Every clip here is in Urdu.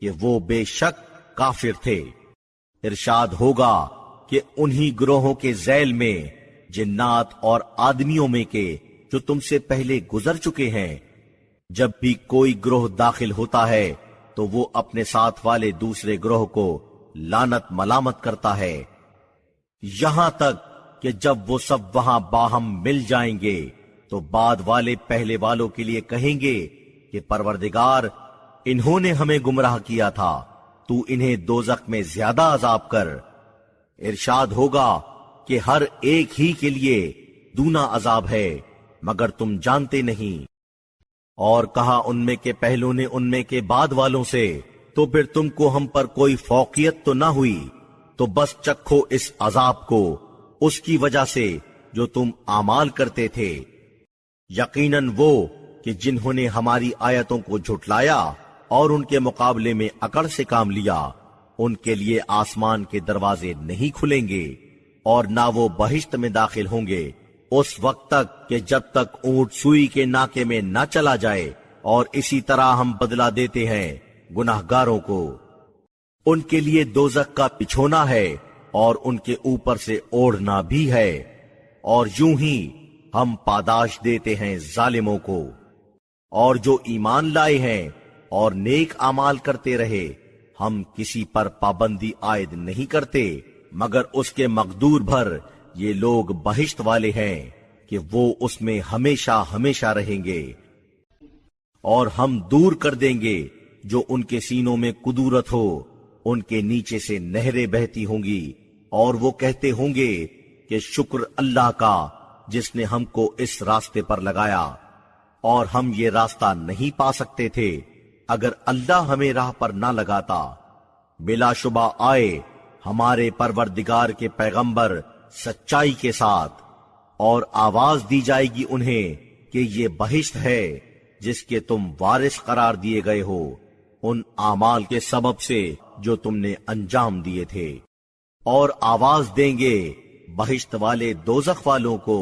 کہ وہ بے شک کافر تھے۔ ارشاد ہوگا کہ انہی گروہوں کے ذیل میں جنات اور آدمیوں میں کے جو تم سے پہلے گزر چکے ہیں، جب بھی کوئی گروہ داخل ہوتا ہے تو وہ اپنے ساتھ والے دوسرے گروہ کو لعنت ملامت کرتا ہے، یہاں تک کہ جب وہ سب وہاں باہم مل جائیں گے تو بعد والے پہلے والوں کے لیے کہیں گے کہ پروردگار، انہوں نے ہمیں گمراہ کیا تھا، تو انہیں دوزخ میں زیادہ عذاب کر۔ ارشاد ہوگا کہ ہر ایک ہی کے لیے دونا عذاب ہے، مگر تم جانتے نہیں۔ اور کہا ان میں کے پہلوں نے ان میں کے بعد والوں سے، تو پھر تم کو ہم پر کوئی فوقیت تو نہ ہوئی، تو بس چکھو اس عذاب کو اس کی وجہ سے جو تم اعمال کرتے تھے۔ یقیناً وہ کہ جنہوں نے ہماری آیتوں کو جھٹلایا اور ان کے مقابلے میں اکڑ سے کام لیا، ان کے لیے آسمان کے دروازے نہیں کھلیں گے اور نہ وہ بہشت میں داخل ہوں گے اس وقت تک کہ جب تک اونٹ سوئی کے ناکے میں نہ چلا جائے، اور اسی طرح ہم بدلہ دیتے ہیں گناہگاروں کو۔ ان کے لیے دوزخ کا بچھونا ہے اور ان کے اوپر سے اوڑھنا بھی ہے، اور یوں ہی ہم پاداش دیتے ہیں ظالموں کو۔ اور جو ایمان لائے ہیں اور نیک اعمال کرتے رہے، ہم کسی پر پابندی عائد نہیں کرتے مگر اس کے مقدور بھر۔ یہ لوگ بہشت والے ہیں کہ وہ اس میں ہمیشہ ہمیشہ رہیں گے، اور ہم دور کر دیں گے جو ان کے سینوں میں قدورت ہو، ان کے نیچے سے نہریں بہتی ہوں گی، اور وہ کہتے ہوں گے کہ شکر اللہ کا جس نے ہم کو اس راستے پر لگایا، اور ہم یہ راستہ نہیں پا سکتے تھے اگر اللہ ہمیں راہ پر نہ لگاتا۔ بلا شبہ آئے ہمارے پروردگار کے پیغمبر سچائی کے ساتھ، اور آواز دی جائے گی انہیں کہ یہ بہشت ہے جس کے تم وارث قرار دیے گئے ہو ان اعمال کے سبب سے جو تم نے انجام دیے تھے۔ اور آواز دیں گے بہشت والے دوزخ والوں کو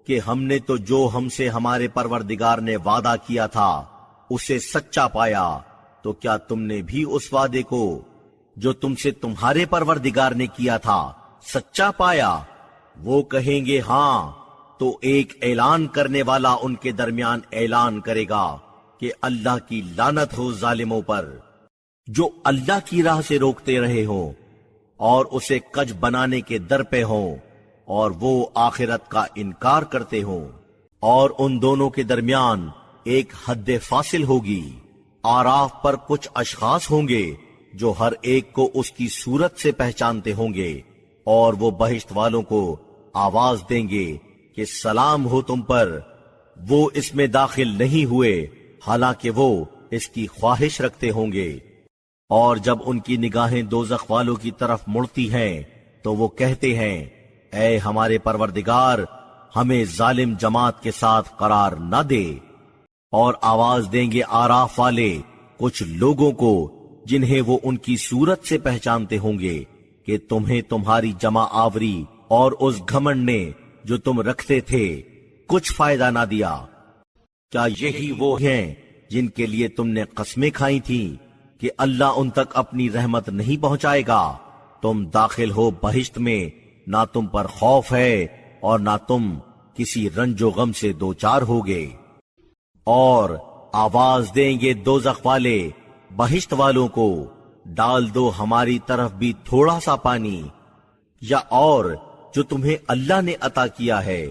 کہ ہم نے تو جو ہم سے ہمارے پروردگار نے وعدہ کیا تھا اسے سچا پایا، تو کیا تم نے بھی اس وعدے کو جو تم سے تمہارے پروردگار نے کیا تھا سچا پایا؟ وہ کہیں گے ہاں، تو ایک اعلان کرنے والا ان کے درمیان اعلان کرے گا کہ اللہ کی لعنت ہو ظالموں پر، جو اللہ کی راہ سے روکتے رہے ہوں اور اسے کج بنانے کے در پہ ہوں، اور وہ آخرت کا انکار کرتے ہوں، اور ان دونوں کے درمیان ایک حد فاصل ہوگی۔ آراف پر کچھ اشخاص ہوں گے جو ہر ایک کو اس کی صورت سے پہچانتے ہوں گے، اور وہ بہشت والوں کو آواز دیں گے کہ سلام ہو تم پر۔ وہ اس میں داخل نہیں ہوئے حالانکہ وہ اس کی خواہش رکھتے ہوں گے، اور جب ان کی نگاہیں دوزخ والوں کی طرف مڑتی ہیں تو وہ کہتے ہیں، اے ہمارے پروردگار، ہمیں ظالم جماعت کے ساتھ قرار نہ دے۔ اور آواز دیں گے آراف والے کچھ لوگوں کو جنہیں وہ ان کی صورت سے پہچانتے ہوں گے کہ تمہیں تمہاری جمع آوری اور اس گھمنڈ نے جو تم رکھتے تھے کچھ فائدہ نہ دیا۔ کیا یہی وہ ہیں جن کے لیے تم نے قسمیں کھائی تھیں کہ اللہ ان تک اپنی رحمت نہیں پہنچائے گا؟ تم داخل ہو بہشت میں، نہ تم پر خوف ہے اور نہ تم کسی رنج و غم سے دوچار ہوگے۔ اور آواز دیں گے دوزخ والے بہشت والوں کو، ڈال دو ہماری طرف بھی تھوڑا سا پانی، یا اور جو تمہیں اللہ نے عطا کیا ہے۔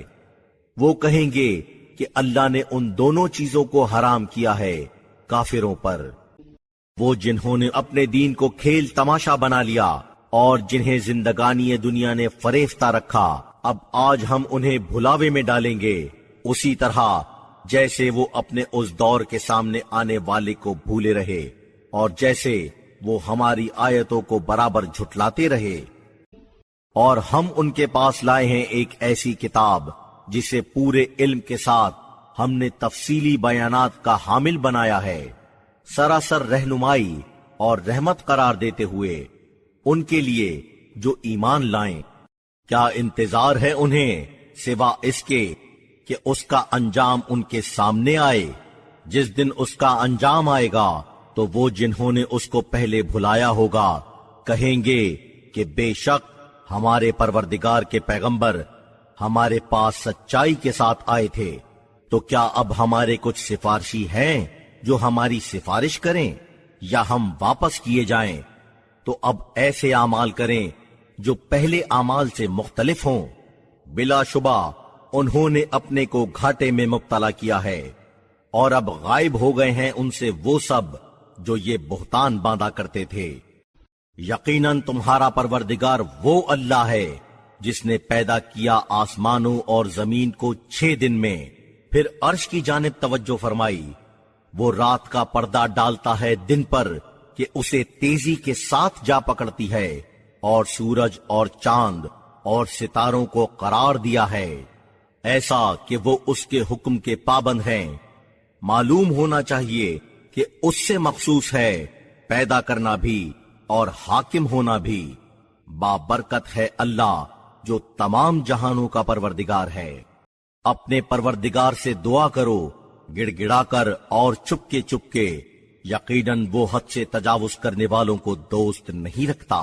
وہ کہیں گے کہ اللہ نے ان دونوں چیزوں کو حرام کیا ہے کافروں پر، وہ جنہوں نے اپنے دین کو کھیل تماشا بنا لیا اور جنہیں زندگانی دنیا نے فریفتہ رکھا، اب آج ہم انہیں بھلاوے میں ڈالیں گے، اسی طرح جیسے وہ اپنے اس دور کے سامنے آنے والے کو بھولے رہے اور جیسے وہ ہماری آیتوں کو برابر جھٹلاتے رہے۔ اور ہم ان کے پاس لائے ہیں ایک ایسی کتاب جسے پورے علم کے ساتھ ہم نے تفصیلی بیانات کا حامل بنایا ہے، سراسر رہنمائی اور رحمت قرار دیتے ہوئے ان کے لیے جو ایمان لائیں۔ کیا انتظار ہے انہیں سوا اس کے کہ اس کا انجام ان کے سامنے آئے؟ جس دن اس کا انجام آئے گا تو وہ جنہوں نے اس کو پہلے بھلایا ہوگا کہیں گے کہ بے شک ہمارے پروردگار کے پیغمبر ہمارے پاس سچائی کے ساتھ آئے تھے، تو کیا اب ہمارے کچھ سفارشی ہیں جو ہماری سفارش کریں یا ہم واپس کیے جائیں؟ تو اب ایسے اعمال کریں جو پہلے اعمال سے مختلف ہوں۔ بلا شبہ انہوں نے اپنے کو گھاٹے میں مبتلا کیا ہے، اور اب غائب ہو گئے ہیں ان سے وہ سب جو یہ بہتان باندھا کرتے تھے۔ یقیناً تمہارا پروردگار وہ اللہ ہے جس نے پیدا کیا آسمانوں اور زمین کو 6 دن میں، پھر عرش کی جانب توجہ فرمائی۔ وہ رات کا پردہ ڈالتا ہے دن پر کہ اسے تیزی کے ساتھ جا پکڑتی ہے، اور سورج اور چاند اور ستاروں کو قرار دیا ہے، ایسا کہ وہ اس کے حکم کے پابند ہیں۔ معلوم ہونا چاہیے کہ اس سے مخصوص ہے پیدا کرنا بھی اور حاکم ہونا بھی۔ بابرکت ہے اللہ جو تمام جہانوں کا پروردگار ہے۔ اپنے پروردگار سے دعا کرو گڑ گڑا کر اور چپکے چپکے، یقیناً وہ حد سے تجاوز کرنے والوں کو دوست نہیں رکھتا۔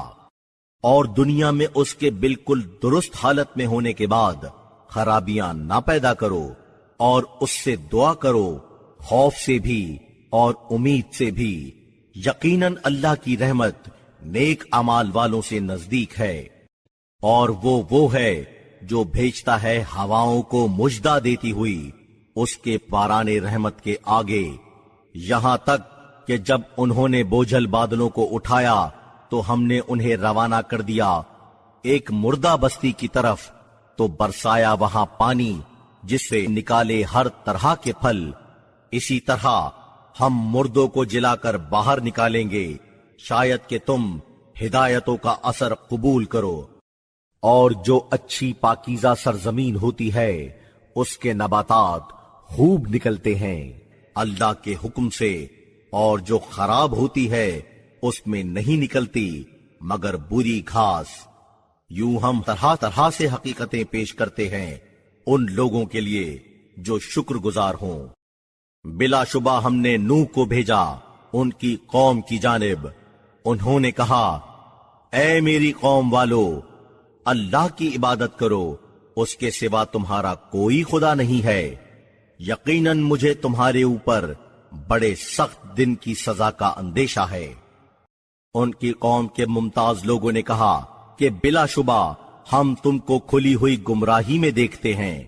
اور دنیا میں اس کے بالکل درست حالت میں ہونے کے بعد خرابیاں نہ پیدا کرو، اور اس سے دعا کرو خوف سے بھی اور امید سے بھی۔ یقیناً اللہ کی رحمت نیک اعمال والوں سے نزدیک ہے، اور وہ ہے جو بھیجتا ہے ہواؤں کو مژدہ دیتی ہوئی اس کے باران رحمت کے آگے، یہاں تک کہ جب انہوں نے بوجھل بادلوں کو اٹھایا تو ہم نے انہیں روانہ کر دیا ایک مردہ بستی کی طرف، تو برسایا وہاں پانی جس سے نکالے ہر طرح کے پھل۔ اسی طرح ہم مردوں کو جلا کر باہر نکالیں گے، شاید کہ تم ہدایتوں کا اثر قبول کرو۔ اور جو اچھی پاکیزہ سرزمین ہوتی ہے اس کے نباتات خوب نکلتے ہیں اللہ کے حکم سے، اور جو خراب ہوتی ہے اس میں نہیں نکلتی مگر بری گھاس۔ یوں ہم طرح طرح سے حقیقتیں پیش کرتے ہیں ان لوگوں کے لیے جو شکر گزار ہوں۔ بلا شبہ ہم نے نوح کو بھیجا ان کی قوم کی جانب، انہوں نے کہا اے میری قوم والو، اللہ کی عبادت کرو، اس کے سوا تمہارا کوئی خدا نہیں ہے، یقیناً مجھے تمہارے اوپر بڑے سخت دن کی سزا کا اندیشہ ہے۔ ان کی قوم کے ممتاز لوگوں نے کہا کہ بلا شبہ ہم تم کو کھلی ہوئی گمراہی میں دیکھتے ہیں۔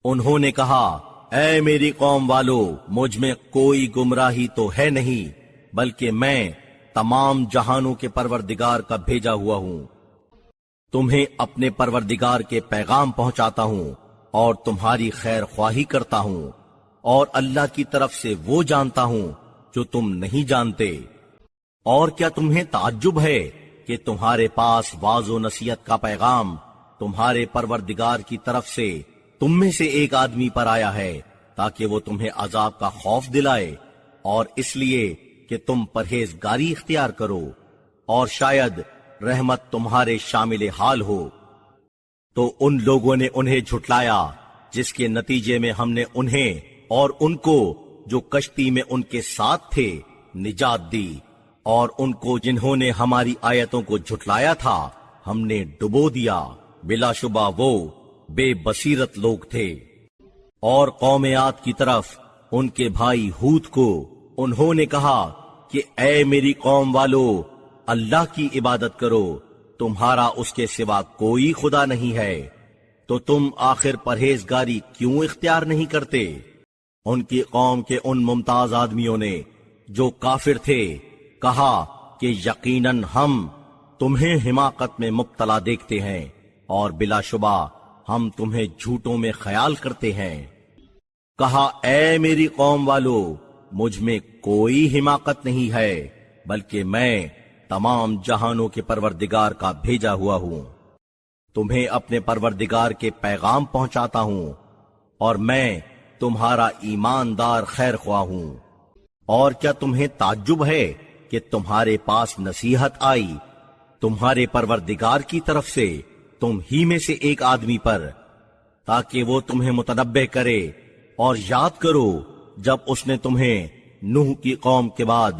انہوں نے کہا اے میری قوم والو، مجھ میں کوئی گمراہی تو ہے نہیں، بلکہ میں تمام جہانوں کے پروردگار کا بھیجا ہوا ہوں۔ تمہیں اپنے پروردگار کے پیغام پہنچاتا ہوں اور تمہاری خیر خواہی کرتا ہوں، اور اللہ کی طرف سے وہ جانتا ہوں جو تم نہیں جانتے۔ اور کیا تمہیں تعجب ہے کہ تمہارے پاس واعظ و نصیحت کا پیغام تمہارے پروردگار کی طرف سے تم میں سے ایک آدمی پر آیا ہے تاکہ وہ تمہیں عذاب کا خوف دلائے، اور اس لیے کہ تم پرہیزگاری اختیار کرو، اور شاید رحمت تمہارے شامل حال ہو۔ تو ان لوگوں نے انہیں جھٹلایا جس کے نتیجے میں ہم نے انہیں اور ان کو جو کشتی میں ان کے ساتھ تھے نجات دی، اور ان کو جنہوں نے ہماری آیتوں کو جھٹلایا تھا ہم نے ڈبو دیا۔ بلا شبہ وہ بے بصیرت لوگ تھے۔ اور قوم عاد کی طرف ان کے بھائی ہود کو انہوں نے کہا کہ اے میری قوم والو، اللہ کی عبادت کرو، تمہارا اس کے سوا کوئی خدا نہیں ہے، تو تم آخر پرہیزگاری کیوں اختیار نہیں کرتے؟ ان کی قوم کے ان ممتاز آدمیوں نے جو کافر تھے کہا کہ یقیناً ہم تمہیں حماقت میں مبتلا دیکھتے ہیں، اور بلا شبہ ہم تمہیں جھوٹوں میں خیال کرتے ہیں۔ کہا اے میری قوم والو، مجھ میں کوئی حماقت نہیں ہے، بلکہ میں تمام جہانوں کے پروردگار کا بھیجا ہوا ہوں۔ تمہیں اپنے پروردگار کے پیغام پہنچاتا ہوں، اور میں تمہارا ایماندار خیر خواہ ہوں۔ اور کیا تمہیں تعجب ہے کہ تمہارے پاس نصیحت آئی تمہارے پروردگار کی طرف سے تم ہی میں سے ایک آدمی پر، تاکہ وہ تمہیں متنبہ کرے؟ اور یاد کرو جب اس نے تمہیں نوح کی قوم کے بعد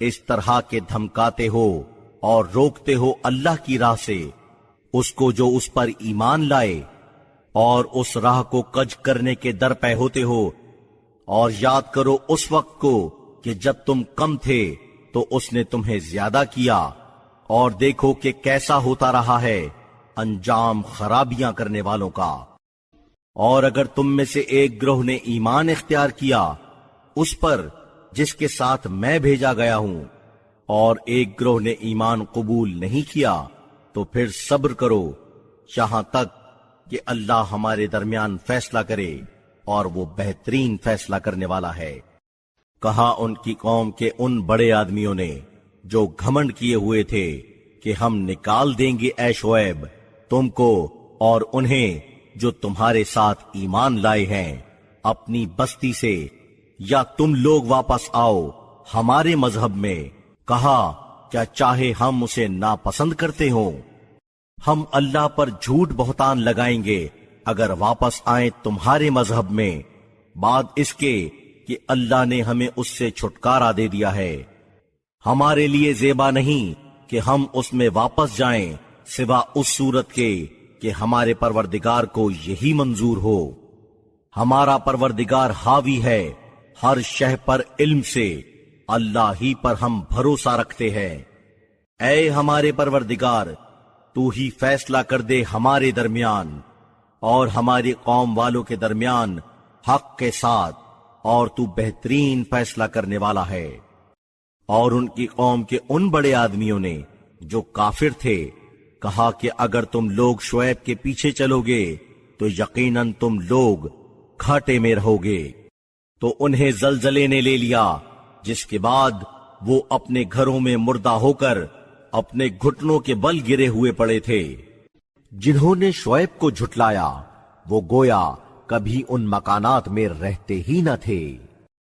اس طرح کے دھمکاتے ہو اور روکتے ہو اللہ کی راہ سے اس کو جو اس پر ایمان لائے، اور اس راہ کو کج کرنے کے در پہ ہوتے ہو، اور یاد کرو اس وقت کو کہ جب تم کم تھے تو اس نے تمہیں زیادہ کیا، اور دیکھو کہ کیسا ہوتا رہا ہے انجام خرابیاں کرنے والوں کا۔ اور اگر تم میں سے ایک گروہ نے ایمان اختیار کیا اس پر جس کے ساتھ میں بھیجا گیا ہوں، اور ایک گروہ نے ایمان قبول نہیں کیا، تو پھر صبر کرو یہاں تک کہ اللہ ہمارے درمیان فیصلہ کرے، اور وہ بہترین فیصلہ کرنے والا ہے۔ کہا ان کی قوم کے ان بڑے آدمیوں نے جو گھمنڈ کیے ہوئے تھے کہ ہم نکال دیں گے اے شعیب تم کو اور انہیں جو تمہارے ساتھ ایمان لائے ہیں اپنی بستی سے، یا تم لوگ واپس آؤ ہمارے مذہب میں۔ کہا کیا چاہے ہم اسے ناپسند کرتے ہوں؟ ہم اللہ پر جھوٹ بہتان لگائیں گے اگر واپس آئیں تمہارے مذہب میں، بعد اس کے کہ اللہ نے ہمیں اس سے چھٹکارا دے دیا ہے۔ ہمارے لیے زیبا نہیں کہ ہم اس میں واپس جائیں سوا اس صورت کے کہ ہمارے پروردگار کو یہی منظور ہو۔ ہمارا پروردگار حاوی ہے ہر شے پر علم سے، اللہ ہی پر ہم بھروسہ رکھتے ہیں۔ اے ہمارے پروردگار، تو ہی فیصلہ کر دے ہمارے درمیان اور ہماری قوم والوں کے درمیان حق کے ساتھ، اور تو بہترین فیصلہ کرنے والا ہے۔ اور ان کی قوم کے ان بڑے آدمیوں نے جو کافر تھے کہا کہ اگر تم لوگ شعیب کے پیچھے چلو گے تو یقیناً تم لوگ گھاٹے میں رہو گے۔ تو انہیں زلزلے نے لے لیا، جس کے بعد وہ اپنے گھروں میں مردہ ہو کر اپنے گھٹنوں کے بل گرے ہوئے پڑے تھے۔ جنہوں نے شعیب کو جھٹلایا وہ گویا کبھی ان مکانات میں رہتے ہی نہ تھے۔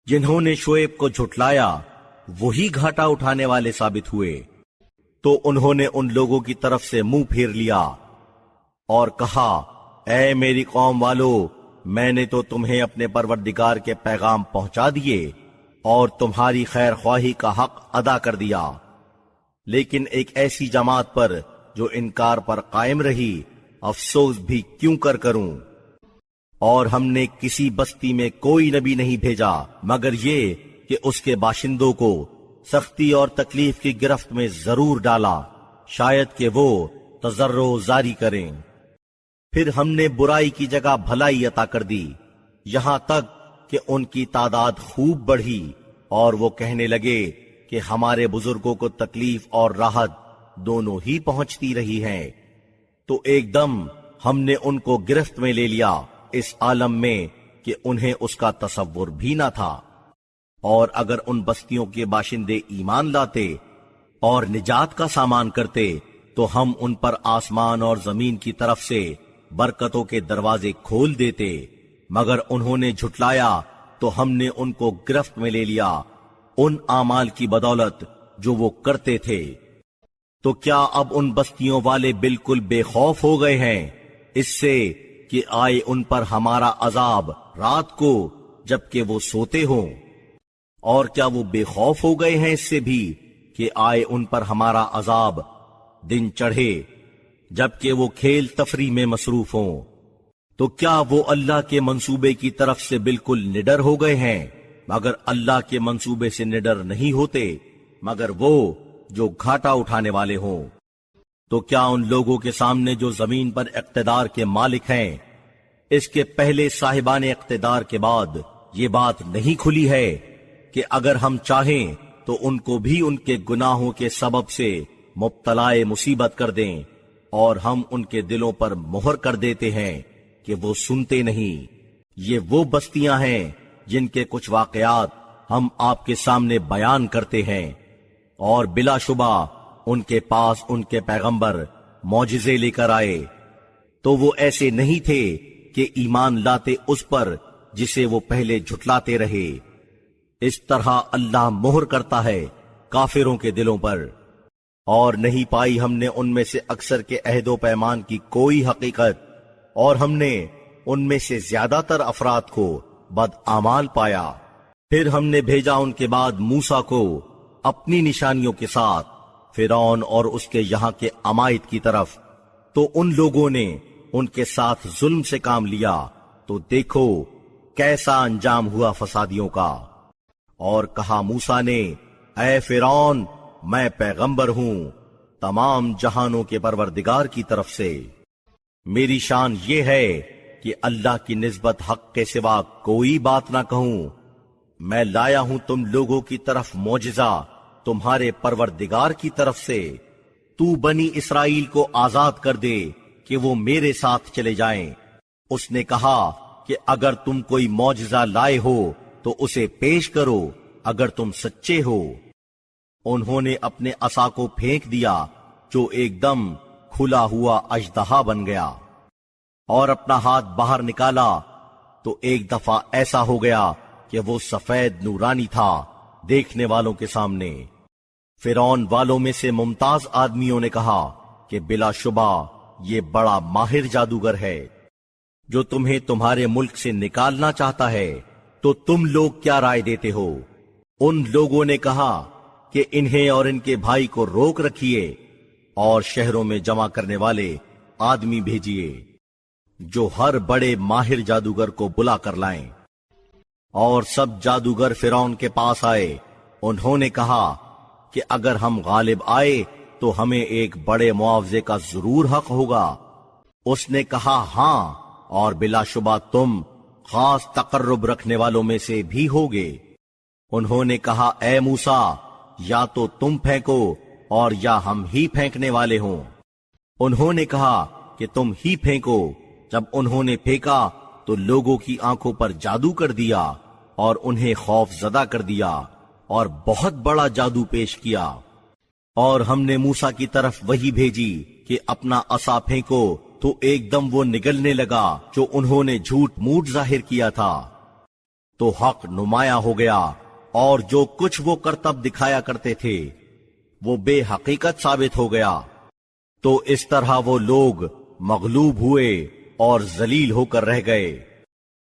جنہوں نے شعیب کو جھٹلایا وہی گھاٹا اٹھانے والے ثابت ہوئے۔ تو انہوں نے ان لوگوں کی طرف سے منہ پھیر لیا اور کہا، اے میری قوم والو، میں نے تو تمہیں اپنے پروردگار کے پیغام پہنچا دیے اور تمہاری خیر خواہی کا حق ادا کر دیا، لیکن ایک ایسی جماعت پر جو انکار پر قائم رہی افسوس بھی کیوں کروں۔ اور ہم نے کسی بستی میں کوئی نبی نہیں بھیجا مگر یہ کہ اس کے باشندوں کو سختی اور تکلیف کی گرفت میں ضرور ڈالا، شاید کہ وہ تضرع جاری کریں۔ پھر ہم نے برائی کی جگہ بھلائی عطا کر دی، یہاں تک کہ ان کی تعداد خوب بڑھی، اور وہ کہنے لگے کہ ہمارے بزرگوں کو تکلیف اور راحت دونوں ہی پہنچتی رہی ہیں۔ تو ایک دم ہم نے ان کو گرفت میں لے لیا اس عالم میں کہ انہیں اس کا تصور بھی نہ تھا۔ اور اگر ان بستیوں کے باشندے ایمان لاتے اور نجات کا سامان کرتے تو ہم ان پر آسمان اور زمین کی طرف سے برکتوں کے دروازے کھول دیتے، مگر انہوں نے جھٹلایا تو ہم نے ان کو گرفت میں لے لیا ان اعمال کی بدولت جو وہ کرتے تھے۔ تو کیا اب ان بستیوں والے بالکل بے خوف ہو گئے ہیں اس سے کہ آئے ان پر ہمارا عذاب رات کو جبکہ وہ سوتے ہوں؟ اور کیا وہ بے خوف ہو گئے ہیں اس سے بھی کہ آئے ان پر ہمارا عذاب دن چڑھے جبکہ وہ کھیل تفریح میں مصروف ہوں؟ تو کیا وہ اللہ کے منصوبے کی طرف سے بالکل نڈر ہو گئے ہیں؟ مگر اللہ کے منصوبے سے نڈر نہیں ہوتے مگر وہ جو گھاٹا اٹھانے والے ہوں۔ تو کیا ان لوگوں کے سامنے جو زمین پر اقتدار کے مالک ہیں اس کے پہلے صاحبان اقتدار کے بعد یہ بات نہیں کھلی ہے کہ اگر ہم چاہیں تو ان کو بھی ان کے گناہوں کے سبب سے مبتلا مصیبت کر دیں، اور ہم ان کے دلوں پر مہر کر دیتے ہیں کہ وہ سنتے نہیں۔ یہ وہ بستیاں ہیں جن کے کچھ واقعات ہم آپ کے سامنے بیان کرتے ہیں، اور بلا شبہ ان کے پاس ان کے پیغمبر معجزے لے کر آئے، تو وہ ایسے نہیں تھے کہ ایمان لاتے اس پر جسے وہ پہلے جھٹلاتے رہے۔ اس طرح اللہ مہر کرتا ہے کافروں کے دلوں پر۔ اور نہیں پائی ہم نے ان میں سے اکثر کے عہد و پیمان کی کوئی حقیقت، اور ہم نے ان میں سے زیادہ تر افراد کو بدعمال پایا۔ پھر ہم نے بھیجا ان کے بعد موسیٰ کو اپنی نشانیوں کے ساتھ فرعون اور اس کے یہاں کے عمائد کی طرف، تو ان لوگوں نے ان کے ساتھ ظلم سے کام لیا، تو دیکھو کیسا انجام ہوا فسادیوں کا۔ اور کہا موسیٰ نے، اے فرعون، میں پیغمبر ہوں تمام جہانوں کے پروردگار کی طرف سے۔ میری شان یہ ہے کہ اللہ کی نسبت حق کے سوا کوئی بات نہ کہوں۔ میں لایا ہوں تم لوگوں کی طرف معجزہ تمہارے پروردگار کی طرف سے۔ تو بنی اسرائیل کو آزاد کر دے کہ وہ میرے ساتھ چلے جائیں۔ اس نے کہا کہ اگر تم کوئی معجزہ لائے ہو تو اسے پیش کرو اگر تم سچے ہو۔ انہوں نے اپنے عصا کو پھینک دیا جو ایک دم کھلا ہوا اژدہا بن گیا، اور اپنا ہاتھ باہر نکالا تو ایک دفعہ ایسا ہو گیا کہ وہ سفید نورانی تھا دیکھنے والوں کے سامنے۔ فرعون والوں میں سے ممتاز آدمیوں نے کہا کہ بلا شبہ یہ بڑا ماہر جادوگر ہے جو تمہیں تمہارے ملک سے نکالنا چاہتا ہے، تو تم لوگ کیا رائے دیتے ہو؟ ان لوگوں نے کہا کہ انہیں اور ان کے بھائی کو روک رکھیے اور شہروں میں جمع کرنے والے آدمی بھیجیے جو ہر بڑے ماہر جادوگر کو بلا کر لائیں۔ اور سب جادوگر فرعون کے پاس آئے۔ انہوں نے کہا کہ اگر ہم غالب آئے تو ہمیں ایک بڑے معاوضے کا ضرور حق ہوگا۔ اس نے کہا ہاں، اور بلا شبہ تم خاص تقرب رکھنے والوں میں سے بھی ہوگے۔ انہوں نے کہا اے موسیٰ، یا تو تم پھینکو اور یا ہم ہی پھینکنے والے ہوں۔ انہوں نے کہا کہ تم ہی پھینکو۔ جب انہوں نے پھینکا تو لوگوں کی آنکھوں پر جادو کر دیا اور انہیں خوف زدہ کر دیا اور بہت بڑا جادو پیش کیا۔ اور ہم نے موسیٰ کی طرف وحی بھیجی کہ اپنا عصا پھینکو، تو ایک دم وہ نگلنے لگا جو انہوں نے جھوٹ موٹ ظاہر کیا تھا، تو حق نمایاں ہو گیا، اور جو کچھ وہ کرتب دکھایا کرتے تھے وہ بے حقیقت ثابت ہو گیا۔ تو اس طرح وہ لوگ مغلوب ہوئے اور ذلیل ہو کر رہ گئے،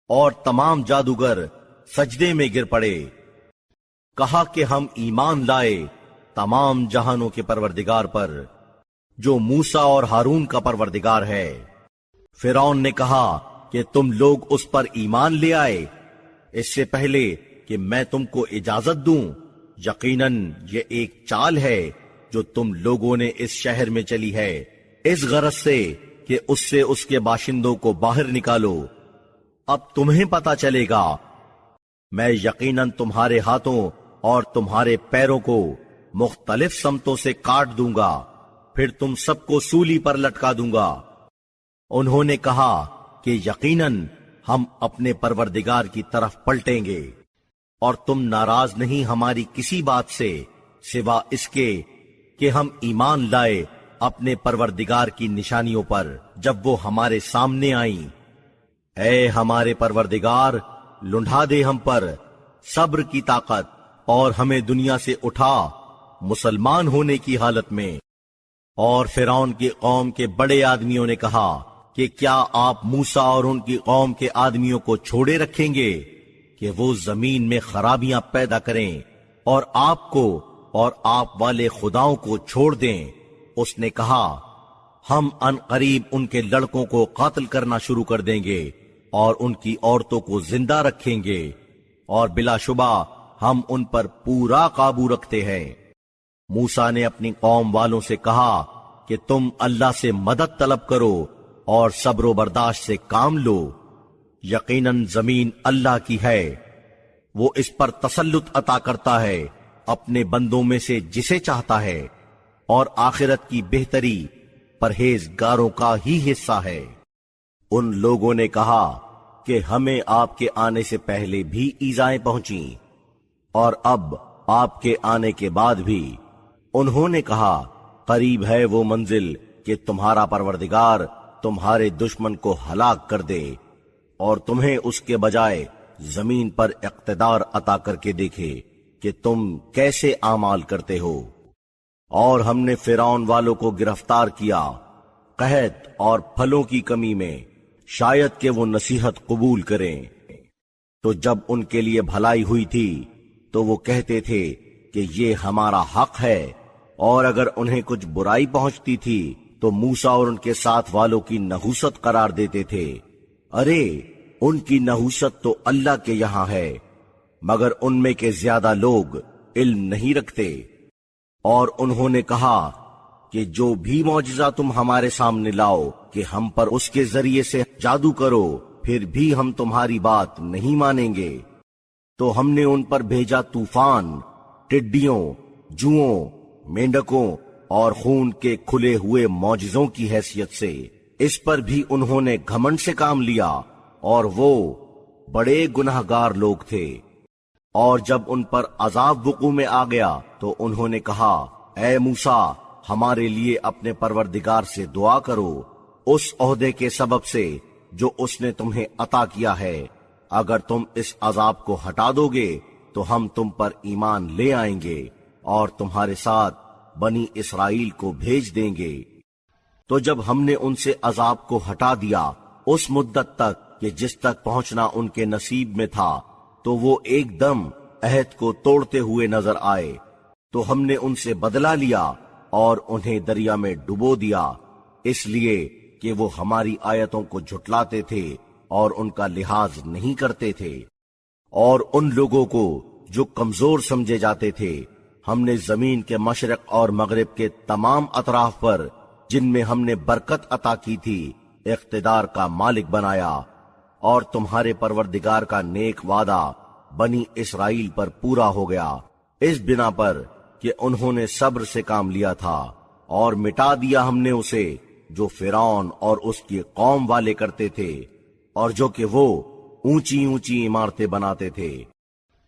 اور تمام جادوگر سجدے میں گر پڑے۔ کہا کہ ہم ایمان لائے تمام جہانوں کے پروردگار پر جو موسیٰ اور ہارون کا پروردگار ہے۔ فرعون نے کہا کہ تم لوگ اس پر ایمان لے آئے اس سے پہلے کہ میں تم کو اجازت دوں؟ یقیناً یہ ایک چال ہے جو تم لوگوں نے اس شہر میں چلی ہے، اس غرض سے کہ اس سے اس کے باشندوں کو باہر نکالو۔ اب تمہیں پتا چلے گا، میں یقیناً تمہارے ہاتھوں اور تمہارے پیروں کو مختلف سمتوں سے کاٹ دوں گا، پھر تم سب کو سولی پر لٹکا دوں گا۔ انہوں نے کہا کہ یقیناً ہم اپنے پروردگار کی طرف پلٹیں گے، اور تم ناراض نہیں ہماری کسی بات سے سوا اس کے کہ ہم ایمان لائے اپنے پروردگار کی نشانیوں پر جب وہ ہمارے سامنے آئیں۔ اے ہمارے پروردگار، لنڈھا دے ہم پر صبر کی طاقت اور ہمیں دنیا سے اٹھا مسلمان ہونے کی حالت میں۔ اور فرعون کی قوم کے بڑے آدمیوں نے کہا کہ کیا آپ موسیٰ اور ان کی قوم کے آدمیوں کو چھوڑے رکھیں گے کہ وہ زمین میں خرابیاں پیدا کریں اور آپ کو اور آپ والے خداؤں کو چھوڑ دیں؟ اس نے کہا ہم ان قریب ان کے لڑکوں کو قتل کرنا شروع کر دیں گے اور ان کی عورتوں کو زندہ رکھیں گے، اور بلا شبہ ہم ان پر پورا قابو رکھتے ہیں۔ موسیٰ نے اپنی قوم والوں سے کہا کہ تم اللہ سے مدد طلب کرو اور صبر و برداشت سے کام لو، یقیناً زمین اللہ کی ہے، وہ اس پر تسلط عطا کرتا ہے اپنے بندوں میں سے جسے چاہتا ہے، اور آخرت کی بہتری پرہیزگاروں کا ہی حصہ ہے۔ ان لوگوں نے کہا کہ ہمیں آپ کے آنے سے پہلے بھی ایذائیں پہنچیں اور اب آپ کے آنے کے بعد بھی۔ انہوں نے کہا قریب ہے وہ منزل کہ تمہارا پروردگار تمہارے دشمن کو ہلاک کر دے اور تمہیں اس کے بجائے زمین پر اقتدار عطا کر کے دیکھے کہ تم کیسے اعمال کرتے ہو۔ اور ہم نے فرعون والوں کو گرفتار کیا قحط اور پھلوں کی کمی میں، شاید کہ وہ نصیحت قبول کریں۔ تو جب ان کے لیے بھلائی ہوئی تھی تو وہ کہتے تھے کہ یہ ہمارا حق ہے، اور اگر انہیں کچھ برائی پہنچتی تھی تو موسیٰ اور ان کے ساتھ والوں کی نحوست قرار دیتے تھے۔ ارے ان کی نحوست تو اللہ کے یہاں ہے، مگر ان میں کے زیادہ لوگ علم نہیں رکھتے۔ اور انہوں نے کہا کہ جو بھی معجزہ تم ہمارے سامنے لاؤ کہ ہم پر اس کے ذریعے سے جادو کرو، پھر بھی ہم تمہاری بات نہیں مانیں گے۔ تو ہم نے ان پر بھیجا طوفان، ٹڈیوں، جوؤں، مینڈکوں اور خون کے کھلے ہوئے معجزوں کی حیثیت سے۔ اس پر بھی انہوں نے گھمنڈ سے کام لیا، اور وہ بڑے گناہگار لوگ تھے۔ اور جب ان پر عذاب وقوع میں آ گیا تو انہوں نے کہا، اے موسیٰ، ہمارے لیے اپنے پروردگار سے دعا کرو اس عہدے کے سبب سے جو اس نے تمہیں عطا کیا ہے۔ اگر تم اس عذاب کو ہٹا دو گے تو ہم تم پر ایمان لے آئیں گے اور تمہارے ساتھ بنی اسرائیل کو بھیج دیں گے۔ تو جب ہم نے ان سے عذاب کو ہٹا دیا اس مدت تک کہ جس تک پہنچنا ان کے نصیب میں تھا، تو وہ ایک دم عہد کو توڑتے ہوئے نظر آئے، تو ہم نے ان سے بدلہ لیا اور انہیں دریا میں ڈبو دیا، اس لیے کہ وہ ہماری آیتوں کو جھٹلاتے تھے اور ان کا لحاظ نہیں کرتے تھے۔ اور ان لوگوں کو جو کمزور سمجھے جاتے تھے ہم نے زمین کے مشرق اور مغرب کے تمام اطراف پر، جن میں ہم نے برکت عطا کی تھی، اقتدار کا مالک بنایا۔ اور تمہارے پروردگار کا نیک وعدہ بنی اسرائیل پر پورا ہو گیا، اس بنا پر کہ انہوں نے صبر سے کام لیا تھا، اور مٹا دیا ہم نے اسے جو فرعون اور اس کی قوم والے کرتے تھے، اور جو کہ وہ اونچی اونچی عمارتیں بناتے تھے۔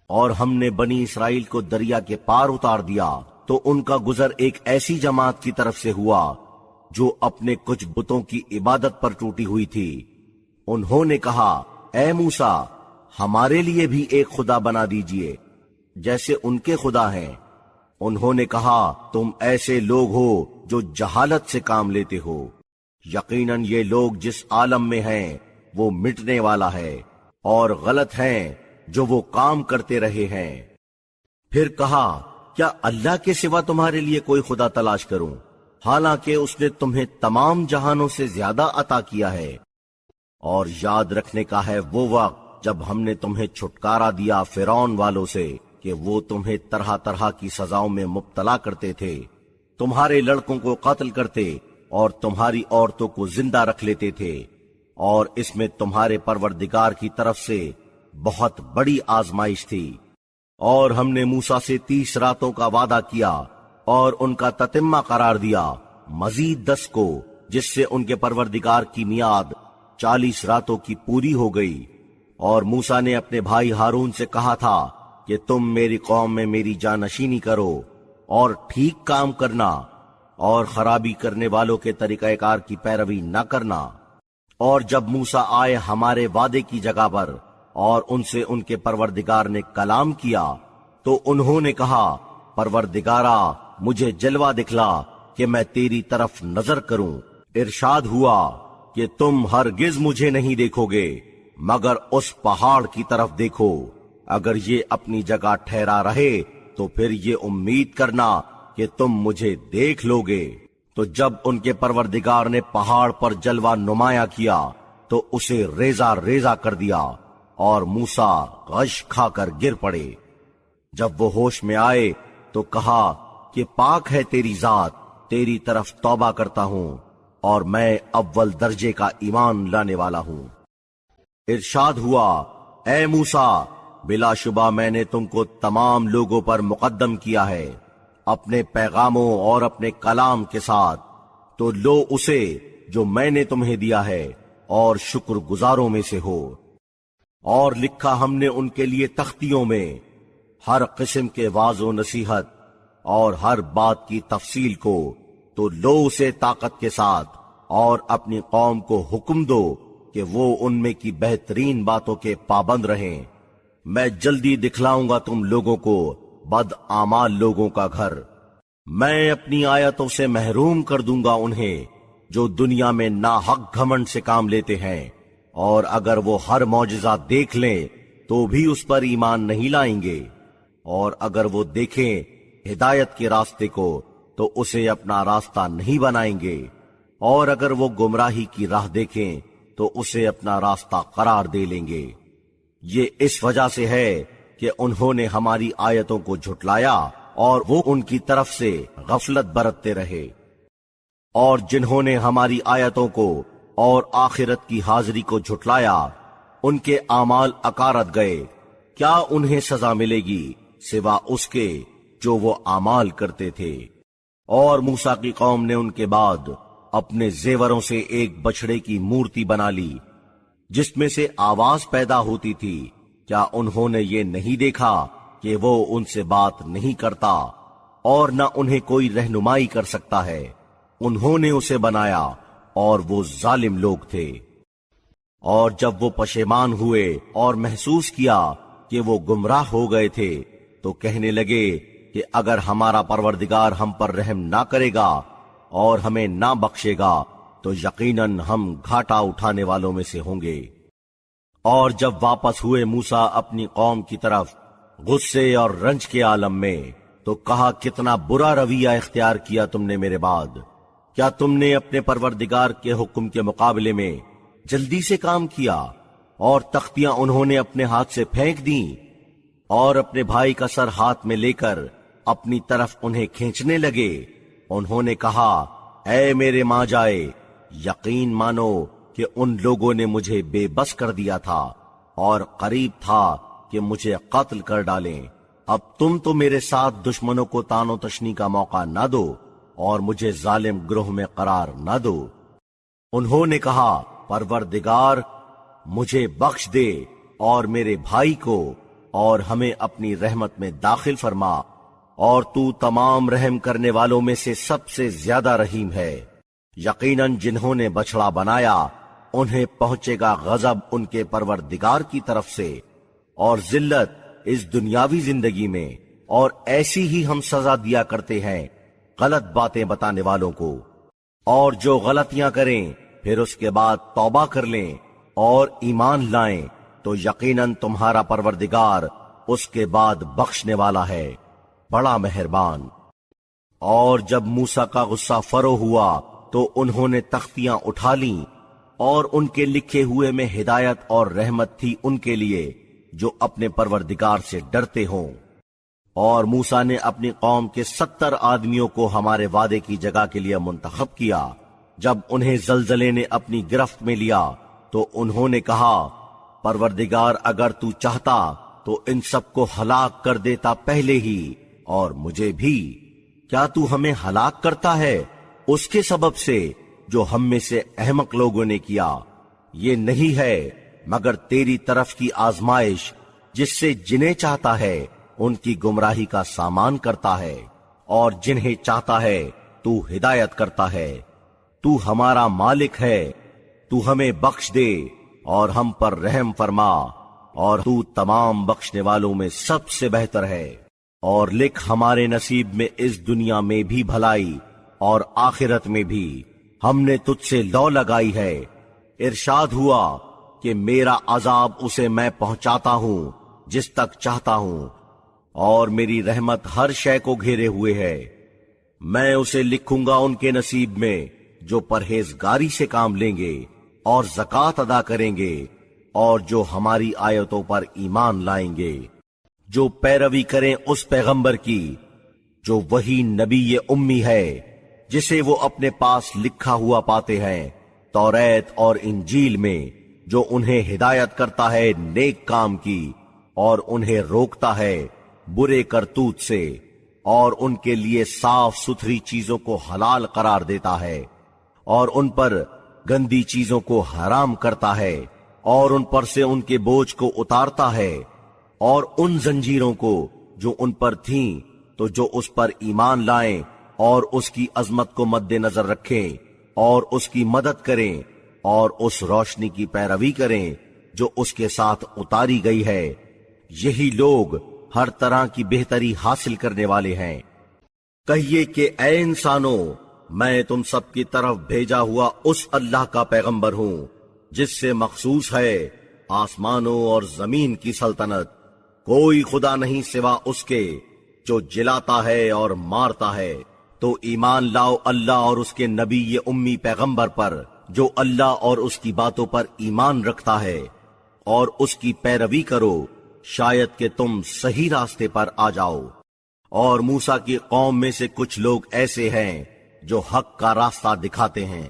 اور ہم نے بنی اسرائیل کو دریا کے پار اتار دیا، تو ان کا گزر ایک ایسی جماعت کی طرف سے ہوا جو اپنے کچھ بتوں کی عبادت پر ٹوٹی ہوئی تھی۔ انہوں نے کہا، اے موسیٰ، ہمارے لیے بھی ایک خدا بنا دیجئے جیسے ان کے خدا ہیں۔ انہوں نے کہا، تم ایسے لوگ ہو جو جہالت سے کام لیتے ہو، یقیناً یہ لوگ جس عالم میں ہیں وہ مٹنے والا ہے، اور غلط ہیں جو وہ کام کرتے رہے ہیں۔ پھر کہا، کیا اللہ کے سوا تمہارے لیے کوئی خدا تلاش کروں، حالانکہ اس نے تمہیں تمام جہانوں سے زیادہ عطا کیا ہے؟ اور یاد رکھنے کا ہے وہ وقت جب ہم نے تمہیں چھٹکارا دیا فرعون والوں سے کہ وہ تمہیں طرح طرح کی سزاؤں میں مبتلا کرتے تھے، تمہارے لڑکوں کو قتل کرتے اور تمہاری عورتوں کو زندہ رکھ لیتے تھے، اور اس میں تمہارے پروردگار کی طرف سے بہت بڑی آزمائش تھی۔ اور ہم نے موسیٰ سے 30 راتوں کا وعدہ کیا اور ان کا تتمہ قرار دیا، مزید 10 کو، جس سے ان کے پروردگار کی میعاد 40 راتوں کی پوری ہو گئی۔ اور موسیٰ نے اپنے بھائی ہارون سے کہا تھا کہ تم میری قوم میں میری جانشینی کرو اور ٹھیک کام کرنا، اور خرابی کرنے والوں کے طریقہ کار کی پیروی نہ کرنا۔ اور جب موسیٰ آئے ہمارے وعدے کی جگہ پر اور ان سے ان کے پروردگار نے کلام کیا، تو انہوں نے کہا، پروردگارا، مجھے جلوہ دکھلا کہ میں تیری طرف نظر کروں۔ ارشاد ہوا کہ تم ہرگز مجھے نہیں دیکھو گے مگر اس پہاڑ کی طرف دیکھو، اگر یہ اپنی جگہ ٹھہرا رہے تو پھر یہ امید کرنا کہ تم مجھے دیکھ لو گے۔ تو جب ان کے پروردگار نے پہاڑ پر جلوہ نمایاں کیا تو اسے ریزہ ریزہ کر دیا، اور موسیٰ غش کھا کر گر پڑے۔ جب وہ ہوش میں آئے تو کہا کہ پاک ہے تیری ذات، تیری طرف توبہ کرتا ہوں، اور میں اول درجے کا ایمان لانے والا ہوں۔ ارشاد ہوا، اے موسیٰ، بلا شبہ میں نے تم کو تمام لوگوں پر مقدم کیا ہے اپنے پیغاموں اور اپنے کلام کے ساتھ، تو لو اسے جو میں نے تمہیں دیا ہے اور شکر گزاروں میں سے ہو۔ اور لکھا ہم نے ان کے لیے تختیوں میں ہر قسم کے واعظ و نصیحت اور ہر بات کی تفصیل کو، تو لو اسے طاقت کے ساتھ، اور اپنی قوم کو حکم دو کہ وہ ان میں کی بہترین باتوں کے پابند رہیں۔ میں جلدی دکھلاؤں گا تم لوگوں کو بد اعمال لوگوں کا گھر۔ میں اپنی آیتوں سے محروم کر دوں گا انہیں جو دنیا میں ناحق گھمنڈ سے کام لیتے ہیں، اور اگر وہ ہر معجزہ دیکھ لیں تو بھی اس پر ایمان نہیں لائیں گے۔ اور اگر وہ دیکھیں ہدایت کے راستے کو تو اسے اپنا راستہ نہیں بنائیں گے، اور اگر وہ گمراہی کی راہ دیکھیں تو اسے اپنا راستہ قرار دے لیں گے۔ یہ اس وجہ سے ہے کہ انہوں نے ہماری آیتوں کو جھٹلایا اور وہ ان کی طرف سے غفلت برتتے رہے۔ اور جنہوں نے ہماری آیتوں کو اور آخرت کی حاضری کو جھٹلایا، ان کے اعمال اکارت گئے، کیا انہیں سزا ملے گی سوا اس کے جو وہ اعمال کرتے تھے۔ اور موسیٰ کی قوم نے ان کے بعد اپنے زیوروں سے ایک بچڑے کی مورتی بنا لی جس میں سے آواز پیدا ہوتی تھی، کیا انہوں نے یہ نہیں دیکھا کہ وہ ان سے بات نہیں کرتا اور نہ انہیں کوئی رہنمائی کر سکتا ہے؟ انہوں نے اسے بنایا اور وہ ظالم لوگ تھے۔ اور جب وہ پشیمان ہوئے اور محسوس کیا کہ وہ گمراہ ہو گئے تھے تو کہنے لگے کہ اگر ہمارا پروردگار ہم پر رحم نہ کرے گا اور ہمیں نہ بخشے گا تو یقیناً ہم گھاٹا اٹھانے والوں میں سے ہوں گے۔ اور جب واپس ہوئے موسیٰ اپنی قوم کی طرف غصے اور رنج کے عالم میں، تو کہا کتنا برا رویہ اختیار کیا تم نے میرے بعد۔ کیا تم نے اپنے پروردگار کے حکم کے مقابلے میں جلدی سے کام کیا اور تختیاں انہوں نے اپنے ہاتھ سے پھینک دیں اور اپنے بھائی کا سر ہاتھ میں لے کر اپنی طرف انہیں کھینچنے لگے؟ انہوں نے کہا اے میرے ماں جائے، یقین مانو کہ ان لوگوں نے مجھے بے بس کر دیا تھا اور قریب تھا کہ مجھے قتل کر ڈالیں۔ اب تم تو میرے ساتھ دشمنوں کو تان و تشنی کا موقع نہ دو اور مجھے ظالم گروہ میں قرار نہ دو۔ انہوں نے کہا پروردگار مجھے بخش دے اور میرے بھائی کو اور ہمیں اپنی رحمت میں داخل فرما، اور تو تمام رحم کرنے والوں میں سے سب سے زیادہ رحیم ہے۔ یقیناً جنہوں نے بچڑا بنایا انہیں پہنچے گا غضب ان کے پروردگار کی طرف سے اور ذلت اس دنیاوی زندگی میں، اور ایسی ہی ہم سزا دیا کرتے ہیں غلط باتیں بتانے والوں کو۔ اور جو غلطیاں کریں پھر اس کے بعد توبہ کر لیں اور ایمان لائیں تو یقیناً تمہارا پروردگار اس کے بعد بخشنے والا ہے، بڑا مہربان۔ اور جب موسیٰ کا غصہ فرو ہوا تو انہوں نے تختیاں اٹھا لیں، اور ان کے لکھے ہوئے میں ہدایت اور رحمت تھی ان کے لیے جو اپنے پروردگار سے ڈرتے ہوں۔ اور موسیٰ نے اپنی قوم کے 70 آدمیوں کو ہمارے وعدے کی جگہ کے لیے منتخب کیا۔ جب انہیں زلزلے نے اپنی گرفت میں لیا تو انہوں نے کہا پروردگار اگر تو چاہتا تو ان سب کو ہلاک کر دیتا پہلے ہی، اور مجھے بھی۔ کیا تو ہمیں ہلاک کرتا ہے اس کے سبب سے جو ہم میں سے احمق لوگوں نے کیا؟ یہ نہیں ہے مگر تیری طرف کی آزمائش، جس سے جنہیں چاہتا ہے ان کی گمراہی کا سامان کرتا ہے، اور جنہیں چاہتا ہے تو ہدایت کرتا ہے۔ تو ہمارا مالک ہے، تو ہمیں بخش دے اور ہم پر رحم فرما، اور تو تمام بخشنے والوں میں سب سے بہتر ہے۔ اور لکھ ہمارے نصیب میں اس دنیا میں بھی بھلائی اور آخرت میں بھی، ہم نے تجھ سے لو لگائی ہے۔ ارشاد ہوا کہ میرا عذاب اسے میں پہنچاتا ہوں جس تک چاہتا ہوں، اور میری رحمت ہر شے کو گھیرے ہوئے ہے۔ میں اسے لکھوں گا ان کے نصیب میں جو پرہیزگاری سے کام لیں گے اور زکوٰۃ ادا کریں گے، اور جو ہماری آیتوں پر ایمان لائیں گے، جو پیروی کریں اس پیغمبر کی جو وہی نبی امی ہے جسے وہ اپنے پاس لکھا ہوا پاتے ہیں توریت اور انجیل میں، جو انہیں ہدایت کرتا ہے نیک کام کی اور انہیں روکتا ہے برے کرتوت سے، اور ان کے لیے صاف ستھری چیزوں کو حلال قرار دیتا ہے اور ان پر گندی چیزوں کو حرام کرتا ہے، اور ان پر سے ان کے بوجھ کو اتارتا ہے، اور ان زنجیروں کو جو ان پر تھیں تو جو اس پر ایمان لائیں اور اس کی عظمت کو مد نظر رکھیں اور اس کی مدد کریں اور اس روشنی کی پیروی کریں جو اس کے ساتھ اتاری گئی ہے، یہی لوگ ہر طرح کی بہتری حاصل کرنے والے ہیں۔ کہیے کہ اے انسانوں، میں تم سب کی طرف بھیجا ہوا اس اللہ کا پیغمبر ہوں جس سے مخصوص ہے آسمانوں اور زمین کی سلطنت، کوئی خدا نہیں سوا اس کے جو جلاتا ہے اور مارتا ہے، تو ایمان لاؤ اللہ اور اس کے نبی یہ امی پیغمبر پر جو اللہ اور اس کی باتوں پر ایمان رکھتا ہے، اور اس کی پیروی کرو، شاید کہ تم صحیح راستے پر آ جاؤ۔ اور موسیٰ کی قوم میں سے کچھ لوگ ایسے ہیں جو حق کا راستہ دکھاتے ہیں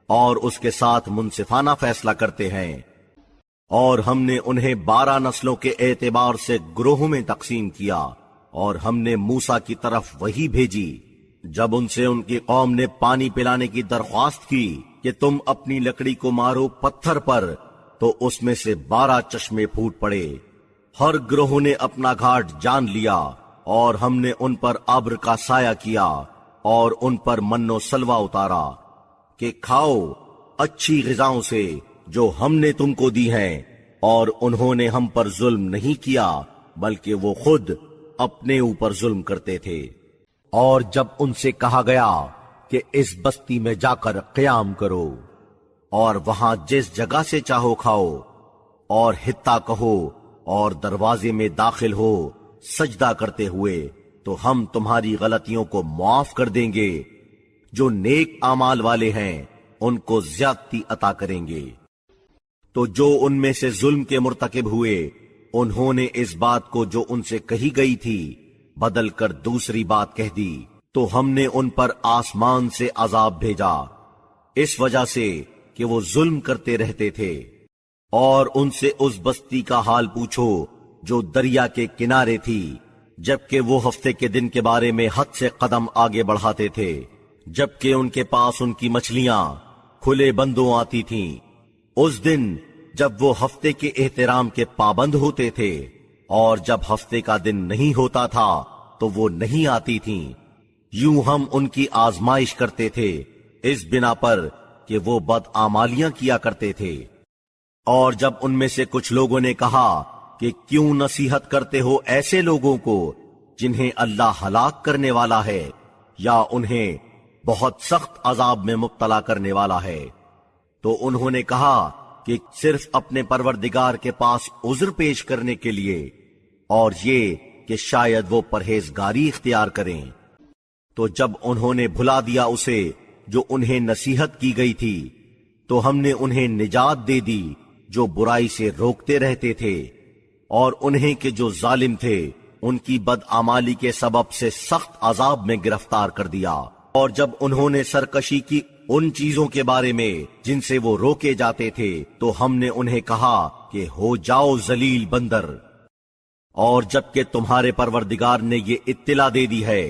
اور اس کے ساتھ منصفانہ فیصلہ کرتے ہیں، اور ہم نے انہیں 12 نسلوں کے اعتبار سے گروہوں میں تقسیم کیا، اور ہم نے موسیٰ کی طرف وحی بھیجی جب ان سے ان کی قوم نے پانی پلانے کی درخواست کی کہ تم اپنی لکڑی کو مارو پتھر پر، تو اس میں سے 12 چشمے پھوٹ پڑے۔ ہر گروہ نے اپنا گھاٹ جان لیا، اور ہم نے ان پر ابر کا سایہ کیا اور ان پر من و سلوہ اتارا کہ کھاؤ اچھی غذاؤں سے جو ہم نے تم کو دی ہیں، اور انہوں نے ہم پر ظلم نہیں کیا بلکہ وہ خود اپنے اوپر ظلم کرتے تھے۔ اور جب ان سے کہا گیا کہ اس بستی میں جا کر قیام کرو اور وہاں جس جگہ سے چاہو کھاؤ، اور حتہ کہو اور دروازے میں داخل ہو سجدہ کرتے ہوئے، تو ہم تمہاری غلطیوں کو معاف کر دیں گے، جو نیک اعمال والے ہیں ان کو زیادتی عطا کریں گے۔ تو جو ان میں سے ظلم کے مرتکب ہوئے، انہوں نے اس بات کو جو ان سے کہی گئی تھی بدل کر دوسری بات کہہ دی، تو ہم نے ان پر آسمان سے عذاب بھیجا، اس وجہ سے کہ وہ ظلم کرتے رہتے تھے۔ اور ان سے اس بستی کا حال پوچھو جو دریا کے کنارے تھی، جبکہ وہ ہفتے کے دن کے بارے میں حد سے قدم آگے بڑھاتے تھے، جبکہ ان کے پاس ان کی مچھلیاں کھلے بندوں آتی تھیں۔ اس دن جب وہ ہفتے کے احترام کے پابند ہوتے تھے، اور جب ہفتے کا دن نہیں ہوتا تھا تو وہ نہیں آتی تھیں۔ یوں ہم ان کی آزمائش کرتے تھے اس بنا پر کہ وہ بدعمالیاں کیا کرتے تھے۔ اور جب ان میں سے کچھ لوگوں نے کہا کہ کیوں نصیحت کرتے ہو ایسے لوگوں کو جنہیں اللہ ہلاک کرنے والا ہے یا انہیں بہت سخت عذاب میں مبتلا کرنے والا ہے، تو انہوں نے کہا کہ صرف اپنے پروردگار کے پاس عذر پیش کرنے کے لیے، اور یہ کہ شاید وہ پرہیزگاری اختیار کریں۔ تو جب انہوں نے بھلا دیا اسے جو انہیں نصیحت کی گئی تھی، تو ہم نے انہیں نجات دے دی جو برائی سے روکتے رہتے تھے، اور انہیں کہ جو ظالم تھے ان کی بدعمالی کے سبب سے سخت عذاب میں گرفتار کر دیا۔ اور جب انہوں نے سرکشی کی ان چیزوں کے بارے میں جن سے وہ روکے جاتے تھے، تو ہم نے انہیں کہا کہ ہو جاؤ ذلیل بندر۔ اور جبکہ تمہارے پروردگار نے یہ اطلاع دے دی ہے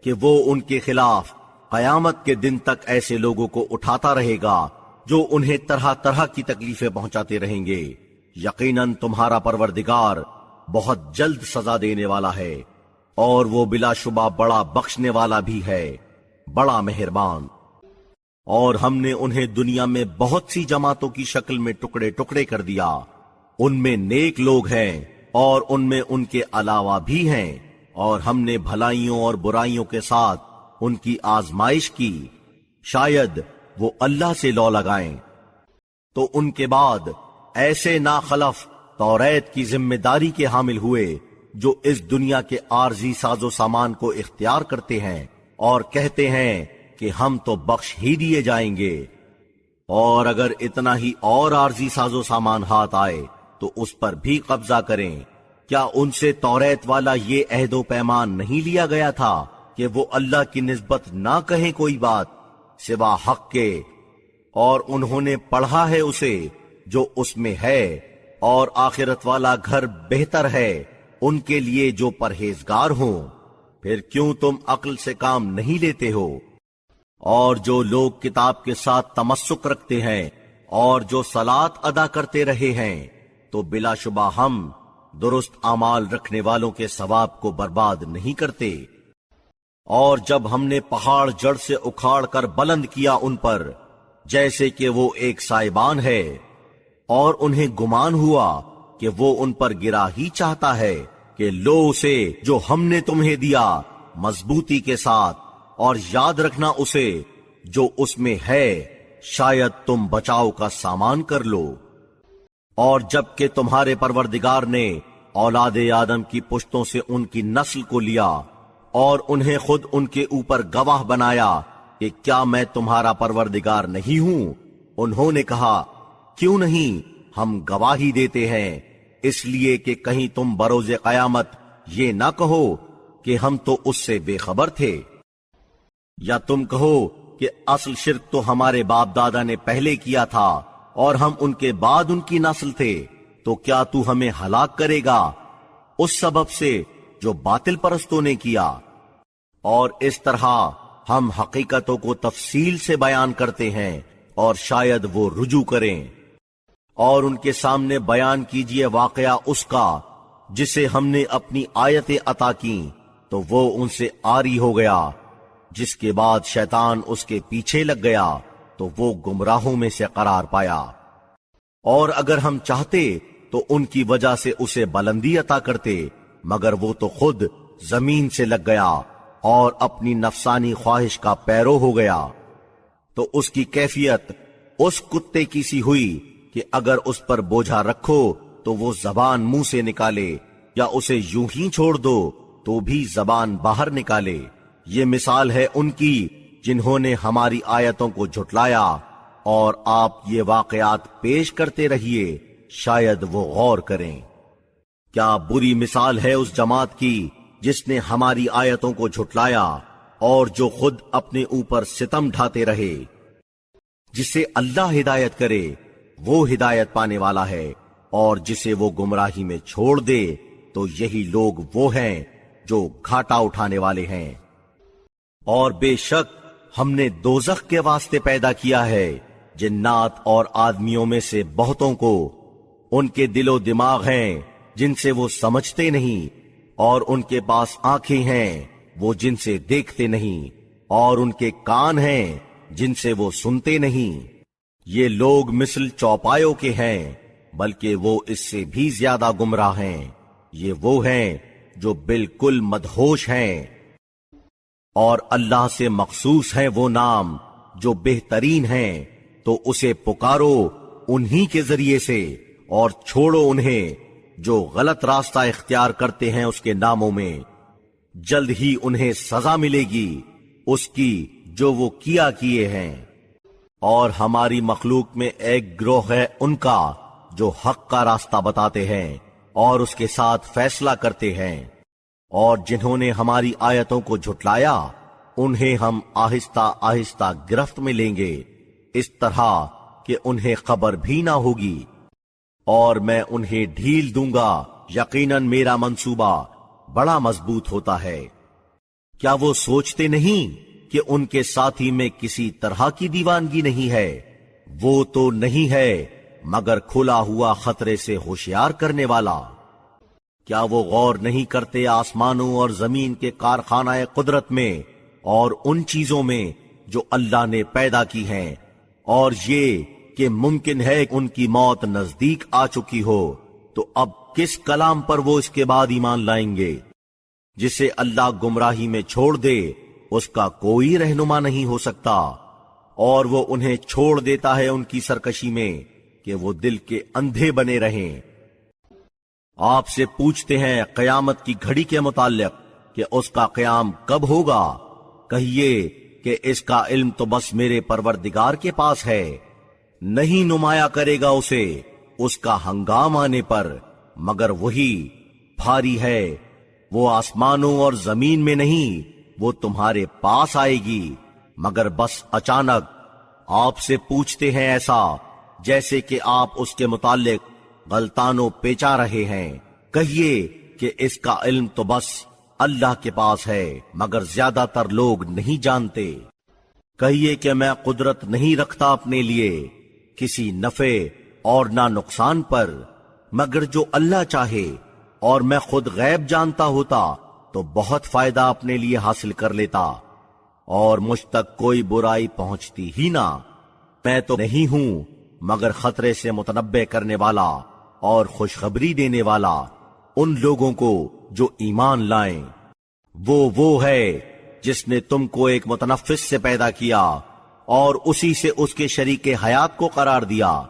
کہ وہ ان کے خلاف قیامت کے دن تک ایسے لوگوں کو اٹھاتا رہے گا جو انہیں طرح طرح کی تکلیفیں پہنچاتے رہیں گے، یقیناً تمہارا پروردگار بہت جلد سزا دینے والا ہے، اور وہ بلا شبہ بڑا بخشنے والا بھی ہے، بڑا مہربان۔ اور ہم نے انہیں دنیا میں بہت سی جماعتوں کی شکل میں ٹکڑے ٹکڑے کر دیا، ان میں نیک لوگ ہیں اور ان میں ان کے علاوہ بھی ہیں، اور ہم نے بھلائیوں اور برائیوں کے ساتھ ان کی آزمائش کی، شاید وہ اللہ سے لو لگائیں۔ تو ان کے بعد ایسے ناخلف توریت کی ذمہ داری کے حامل ہوئے جو اس دنیا کے عارضی ساز و سامان کو اختیار کرتے ہیں اور کہتے ہیں کہ ہم تو بخش ہی دیے جائیں گے، اور اگر اتنا ہی اور عارضی ساز و سامان ہاتھ آئے تو اس پر بھی قبضہ کریں۔ کیا ان سے توریت والا یہ عہد و پیمان نہیں لیا گیا تھا کہ وہ اللہ کی نسبت نہ کہیں کوئی بات سوا حق کے، اور انہوں نے پڑھا ہے اسے جو اس میں ہے، اور آخرت والا گھر بہتر ہے ان کے لیے جو پرہیزگار ہوں۔ پھر کیوں تم عقل سے کام نہیں لیتے ہو؟ اور جو لوگ کتاب کے ساتھ تمسک رکھتے ہیں اور جو صلاۃ ادا کرتے رہے ہیں، تو بلا شبہ ہم درست اعمال رکھنے والوں کے ثواب کو برباد نہیں کرتے۔ اور جب ہم نے پہاڑ جڑ سے اکھاڑ کر بلند کیا ان پر جیسے کہ وہ ایک سائبان ہے، اور انہیں گمان ہوا کہ وہ ان پر گرا ہی چاہتا ہے، کہ لو اسے جو ہم نے تمہیں دیا مضبوطی کے ساتھ، اور یاد رکھنا اسے جو اس میں ہے، شاید تم بچاؤ کا سامان کر لو۔ اور جب کہ تمہارے پروردگار نے اولاد آدم کی پشتوں سے ان کی نسل کو لیا اور انہیں خود ان کے اوپر گواہ بنایا کہ کیا میں تمہارا پروردگار نہیں ہوں؟ انہوں نے کہا کیوں نہیں، ہم گواہی دیتے ہیں، اس لیے کہ کہیں تم بروز قیامت یہ نہ کہو کہ ہم تو اس سے بے خبر تھے، یا تم کہو کہ اصل شرک تو ہمارے باپ دادا نے پہلے کیا تھا اور ہم ان کے بعد ان کی نسل تھے، تو کیا تو ہمیں ہلاک کرے گا اس سبب سے جو باطل پرستوں نے کیا؟ اور اس طرح ہم حقیقتوں کو تفصیل سے بیان کرتے ہیں اور شاید وہ رجوع کریں۔ اور ان کے سامنے بیان کیجئے واقعہ اس کا جسے ہم نے اپنی آیتیں عطا کیں تو وہ ان سے عاری ہو گیا، جس کے بعد شیطان اس کے پیچھے لگ گیا تو وہ گمراہوں میں سے قرار پایا۔ اور اگر ہم چاہتے تو ان کی وجہ سے اسے بلندی عطا کرتے، مگر وہ تو خود زمین سے لگ گیا اور اپنی نفسانی خواہش کا پیرو ہو گیا۔ تو اس کی کیفیت اس کتے کی سی ہوئی کہ اگر اس پر بوجھا رکھو تو وہ زبان منہ سے نکالے، یا اسے یوں ہی چھوڑ دو تو بھی زبان باہر نکالے۔ یہ مثال ہے ان کی جنہوں نے ہماری آیتوں کو جھٹلایا، اور آپ یہ واقعات پیش کرتے رہیے، شاید وہ غور کریں۔ کیا بری مثال ہے اس جماعت کی جس نے ہماری آیتوں کو جھٹلایا اور جو خود اپنے اوپر ستم ڈھاتے رہے۔ جسے اللہ ہدایت کرے وہ ہدایت پانے والا ہے، اور جسے وہ گمراہی میں چھوڑ دے تو یہی لوگ وہ ہیں جو گھاٹا اٹھانے والے ہیں۔ اور بے شک ہم نے دوزخ کے واسطے پیدا کیا ہے جنات اور آدمیوں میں سے بہتوں کو، ان کے دل و دماغ ہیں جن سے وہ سمجھتے نہیں، اور ان کے پاس آنکھیں ہیں وہ جن سے دیکھتے نہیں، اور ان کے کان ہیں جن سے وہ سنتے نہیں۔ یہ لوگ مثل چوپایوں کے ہیں، بلکہ وہ اس سے بھی زیادہ گمراہ ہیں۔ یہ وہ ہیں جو بالکل مدہوش ہیں۔ اور اللہ سے مخصوص ہیں وہ نام جو بہترین ہیں، تو اسے پکارو انہی کے ذریعے سے، اور چھوڑو انہیں جو غلط راستہ اختیار کرتے ہیں اس کے ناموں میں۔ جلد ہی انہیں سزا ملے گی اس کی جو وہ کیا کیے ہیں۔ اور ہماری مخلوق میں ایک گروہ ہے ان کا جو حق کا راستہ بتاتے ہیں اور اس کے ساتھ فیصلہ کرتے ہیں، اور جنہوں نے ہماری آیتوں کو جھٹلایا انہیں ہم آہستہ آہستہ گرفت میں لیں گے، اس طرح کہ انہیں خبر بھی نہ ہوگی، اور میں انہیں ڈھیل دوں گا۔ یقیناً میرا منصوبہ بڑا مضبوط ہوتا ہے۔ کیا وہ سوچتے نہیں کہ ان کے ساتھی میں کسی طرح کی دیوانگی نہیں ہے؟ وہ تو نہیں ہے مگر کھلا ہوا خطرے سے ہوشیار کرنے والا۔ کیا وہ غور نہیں کرتے آسمانوں اور زمین کے کارخانہ قدرت میں اور ان چیزوں میں جو اللہ نے پیدا کی ہیں، اور یہ کہ ممکن ہے ان کی موت نزدیک آ چکی ہو، تو اب کس کلام پر وہ اس کے بعد ایمان لائیں گے؟ جسے اللہ گمراہی میں چھوڑ دے اس کا کوئی رہنما نہیں ہو سکتا، اور وہ انہیں چھوڑ دیتا ہے ان کی سرکشی میں کہ وہ دل کے اندھے بنے رہیں۔ آپ سے پوچھتے ہیں قیامت کی گھڑی کے متعلق کہ اس کا قیام کب ہوگا؟ کہیے کہ اس کا علم تو بس میرے پروردگار کے پاس ہے، نہیں نمایاں کرے گا اسے اس کا ہنگام آنے پر، مگر وہی بھاری ہے، وہ آسمانوں اور زمین میں نہیں، وہ تمہارے پاس آئے گی مگر بس اچانک۔ آپ سے پوچھتے ہیں ایسا جیسے کہ آپ اس کے متعلق غلطانوں پیچا رہے ہیں، کہیے کہ اس کا علم تو بس اللہ کے پاس ہے، مگر زیادہ تر لوگ نہیں جانتے۔ کہیے کہ میں قدرت نہیں رکھتا اپنے لیے کسی نفع اور نہ نقصان پر، مگر جو اللہ چاہے، اور میں خود غیب جانتا ہوتا تو بہت فائدہ اپنے لیے حاصل کر لیتا، اور مجھ تک کوئی برائی پہنچتی ہی نہ۔ میں تو نہیں ہوں مگر خطرے سے متنبہ کرنے والا اور خوشخبری دینے والا ان لوگوں کو جو ایمان لائیں۔ وہ ہے جس نے تم کو ایک متنفس سے پیدا کیا اور اسی سے اس کے شریک حیات کو قرار دیا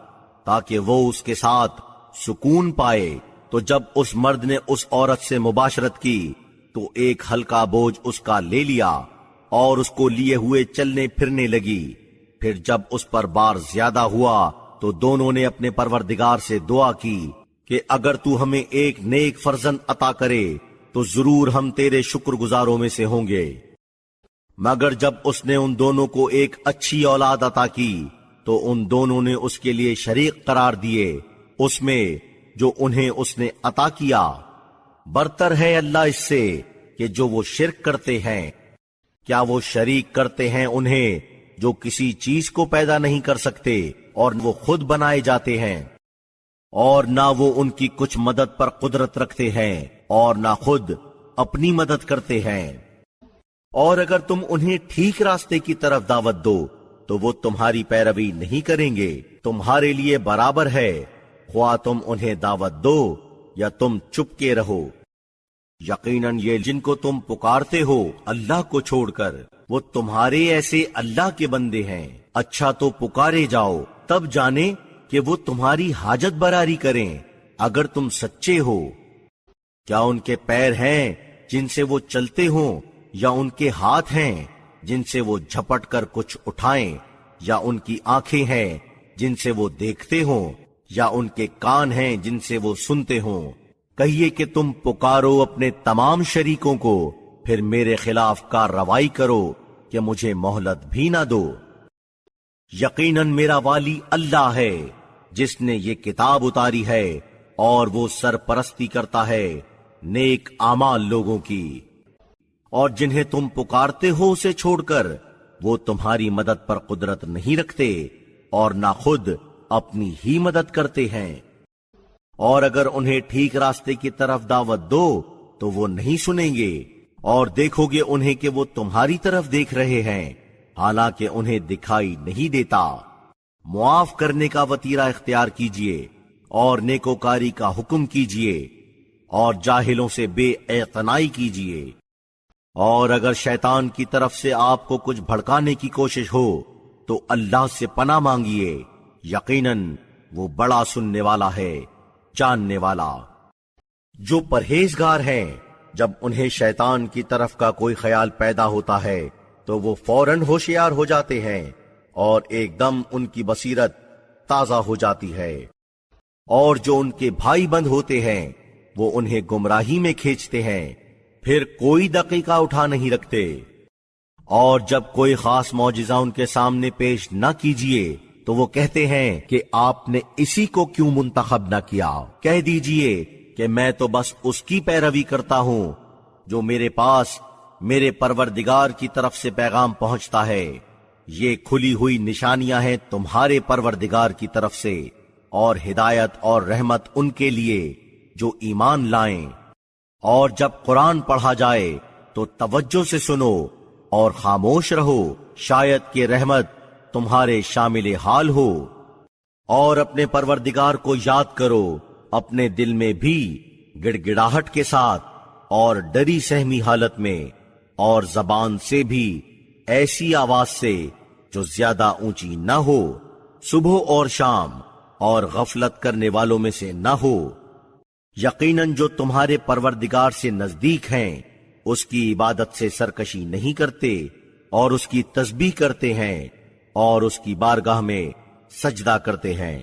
تاکہ وہ اس کے ساتھ سکون پائے، تو جب اس مرد نے اس عورت سے مباشرت کی تو ایک ہلکا بوجھ اس کا لے لیا اور اس کو لیے ہوئے چلنے پھرنے لگی۔ پھر جب اس پر بار زیادہ ہوا تو دونوں نے اپنے پروردگار سے دعا کی کہ اگر تو ہمیں ایک نیک فرزند عطا کرے تو ضرور ہم تیرے شکر گزاروں میں سے ہوں گے۔ مگر جب اس نے ان دونوں کو ایک اچھی اولاد عطا کی تو ان دونوں نے اس کے لیے شریک قرار دیے اس میں جو انہیں اس نے عطا کیا۔ برتر ہے اللہ اس سے کہ جو وہ شرک کرتے ہیں۔ کیا وہ شریک کرتے ہیں انہیں جو کسی چیز کو پیدا نہیں کر سکتے اور وہ خود بنائے جاتے ہیں، اور نہ وہ ان کی کچھ مدد پر قدرت رکھتے ہیں اور نہ خود اپنی مدد کرتے ہیں۔ اور اگر تم انہیں ٹھیک راستے کی طرف دعوت دو تو وہ تمہاری پیروی نہیں کریں گے۔ تمہارے لیے برابر ہے خواہ تم انہیں دعوت دو یا تم چپ کے رہو۔ یقیناً یہ جن کو تم پکارتے ہو اللہ کو چھوڑ کر وہ تمہارے ایسے اللہ کے بندے ہیں۔ اچھا تو پکارے جاؤ تب جانے کہ وہ تمہاری حاجت براری کریں اگر تم سچے ہو۔ کیا ان کے پیر ہیں جن سے وہ چلتے ہوں یا ان کے ہاتھ ہیں جن سے وہ جھپٹ کر کچھ اٹھائیں، یا ان کی آنکھیں ہیں جن سے وہ دیکھتے ہوں، یا ان کے کان ہیں جن سے وہ سنتے ہوں؟ کہیے کہ تم پکارو اپنے تمام شریکوں کو، پھر میرے خلاف کارروائی کرو کہ مجھے مہلت بھی نہ دو۔ یقیناً میرا والی اللہ ہے جس نے یہ کتاب اتاری ہے، اور وہ سرپرستی کرتا ہے نیک اعمال لوگوں کی۔ اور جنہیں تم پکارتے ہو اسے چھوڑ کر وہ تمہاری مدد پر قدرت نہیں رکھتے اور نہ خود اپنی ہی مدد کرتے ہیں۔ اور اگر انہیں ٹھیک راستے کی طرف دعوت دو تو وہ نہیں سنیں گے، اور دیکھو گے انہیں کہ وہ تمہاری طرف دیکھ رہے ہیں حالانکہ انہیں دکھائی نہیں دیتا۔ معاف کرنے کا وطیرہ اختیار کیجئے اور نیکوکاری کا حکم کیجئے اور جاہلوں سے بے اعتنائی کیجئے۔ اور اگر شیطان کی طرف سے آپ کو کچھ بھڑکانے کی کوشش ہو تو اللہ سے پناہ مانگیے، یقیناً وہ بڑا سننے والا ہے، جاننے والا۔ جو پرہیزگار ہیں جب انہیں شیطان کی طرف کا کوئی خیال پیدا ہوتا ہے تو وہ فوراً ہوشیار ہو جاتے ہیں اور ایک دم ان کی بصیرت تازہ ہو جاتی ہے۔ اور جو ان کے بھائی بند ہوتے ہیں وہ انہیں گمراہی میں کھینچتے ہیں، پھر کوئی دقیقہ اٹھا نہیں رکھتے۔ اور جب کوئی خاص معجزہ ان کے سامنے پیش نہ کیجیے تو وہ کہتے ہیں کہ آپ نے اسی کو کیوں منتخب نہ کیا؟ کہہ دیجئے کہ میں تو بس اس کی پیروی کرتا ہوں جو میرے پاس میرے پروردگار کی طرف سے پیغام پہنچتا ہے۔ یہ کھلی ہوئی نشانیاں ہیں تمہارے پروردگار کی طرف سے، اور ہدایت اور رحمت ان کے لیے جو ایمان لائیں۔ اور جب قرآن پڑھا جائے تو توجہ سے سنو اور خاموش رہو، شاید کہ رحمت تمہارے شامل حال ہو۔ اور اپنے پروردگار کو یاد کرو اپنے دل میں بھی گڑ گڑاہٹ کے ساتھ اور ڈری سہمی حالت میں، اور زبان سے بھی ایسی آواز سے جو زیادہ اونچی نہ ہو، صبح اور شام، اور غفلت کرنے والوں میں سے نہ ہو۔ یقیناً جو تمہارے پروردگار سے نزدیک ہیں اس کی عبادت سے سرکشی نہیں کرتے اور اس کی تسبیح کرتے ہیں اور اس کی بارگاہ میں سجدہ کرتے ہیں۔